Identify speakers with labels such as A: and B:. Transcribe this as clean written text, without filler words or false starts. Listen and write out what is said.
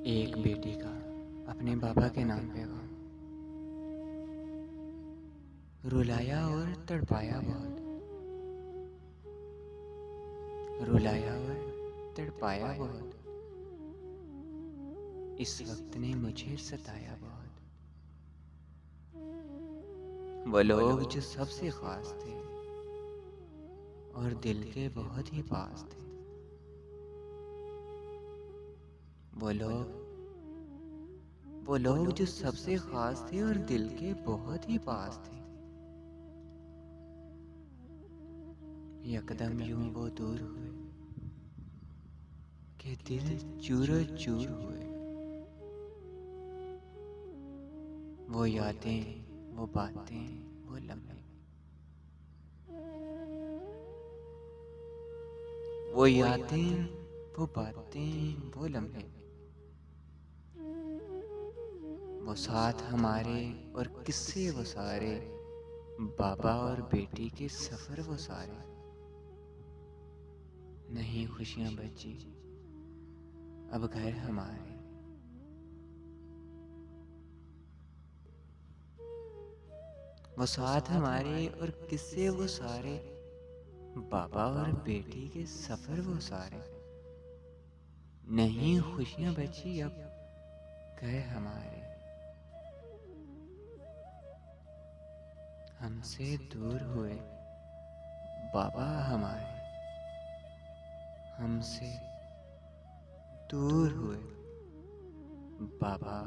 A: एक बेटी का अपने बाबा के नाम पैगाम। रुलाया और तड़पाया बहुत, रुलाया और तड़पाया बहुत, इस वक्त ने मुझे सताया बहुत। वो लोग जो सबसे खास थे और दिल के बहुत ही पास थे, वो लोग जो सबसे खास थे और दिल के बहुत ही पास थे, यकदम यूं वो दूर हुए कि दिल चूरो चूर हुए। वो यादें, वो बातें, वो लम्हे, वो यादें, वो बातें, वो लम्हे, वो साथ हमारे और किस्से वो सारे, बाबा और बेटी के सफर वो सारे। नहीं खुशियां बची अब घर हमारे, वो साथ हमारे और किस्से वो सारे, बाबा और बेटी के सफर वो सारे। नहीं खुशियां बची अब घर हमारे, हमसे दूर हुए बाबा हमारे, हमसे दूर हुए बाबा